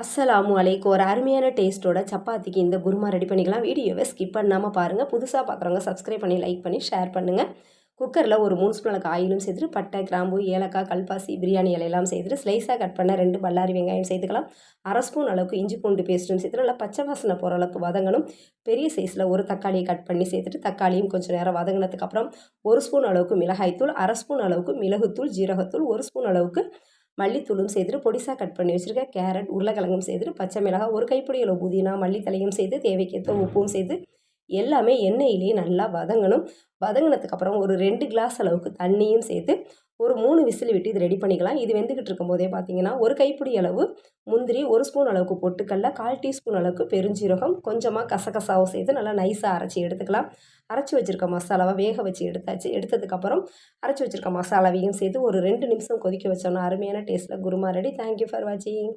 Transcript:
அஸ்ஸலாமு அலைக்கும். ஒரு அருமையான டேஸ்ட்டோட சப்பாத்திக்கு இந்த குருமா ரெடி பண்ணிக்கலாம். வீடியோவை ஸ்கிப் பண்ணாமல் பாருங்கள். புதுசாக பார்க்குறவங்க சப்ஸ்கிரைப் பண்ணி லைக் பண்ணி ஷேர் பண்ணுங்கள். குக்கரில் ஒரு 3 ஸ்பூன் அளவுக்கு ஆயிலும் சேர்த்துட்டு பட்டை, கிராம்பு, ஏலக்காய், கல்பாசி, பிரியாணி இலையெல்லாம் சேர்த்துட்டு ஸ்லைஸாக கட் பண்ண 2 பல்லாரி வெங்காயம் சேர்த்துக்கலாம். 1/2 ஸ்பூன் அளவுக்கு இஞ்சி பூண்டு பேஸ்ட்டும் சேர்த்துட்டு நல்லா பச்சை வாசனை போகிற அளவுக்கு வதங்கணும். பெரிய சைஸில் ஒரு தக்காளியை கட் பண்ணி சேர்த்துட்டு தக்காளியும் கொஞ்சம் நேரம் வதங்கினதுக்கப்புறம் 1 ஸ்பூன் அளவுக்கு மிளகாய்த்தூள், 1/2 ஸ்பூன் அளவுக்கு மிளகுத்தூள், ஜீரகத்தூள், 1 ஸ்பூன் அளவுக்கு மல்லித்தூளும் சேர்த்துட்டு பொடிசாக கட் பண்ணி வச்சுருக்க கேரட், உருளைக்கிழங்கும் சேர்த்துட்டு பச்சை மிளகாய், ஒரு கைப்பிடி அளவு புதினா, மல்லித்தழையும் சேர்த்து தேவைக்கேற்ற உப்பும் சேர்த்து எல்லாமே எண்ணெயிலேயே நல்லா வதங்கணும். வதங்கினதுக்கப்புறம் ஒரு 2 கிளாஸ் அளவுக்கு தண்ணியும் சேர்த்து ஒரு 3 விசில் விட்டு இது ரெடி பண்ணிக்கலாம். இது வெந்துக்கிட்டு இருக்கும்போதே பார்த்தீங்கன்னா ஒரு கைப்பிடி அளவு முந்திரி, 1 ஸ்பூன் அளவுக்கு பொட்டுக்கடலை, 1/4 டீஸ்பூன் அளவுக்கு பெருஞ்சீரகம், கொஞ்சமாக கசகசாவும் சேர்த்து நல்லா நைஸாக அரைச்சி எடுத்துக்கலாம். அரைச்சி வச்சுருக்க மசாலாவை வேக வச்சு எடுத்தாச்சு. எடுத்ததுக்கப்புறம் அரைச்சி வச்சுருக்க மசாலாவையும் சேர்த்து ஒரு 2 நிமிஷம் கொதிக்க வச்சோன்னா அருமையான டேஸ்ட்டில் குருமா ரெடி. தேங்க்யூ ஃபார் வாட்சிங்.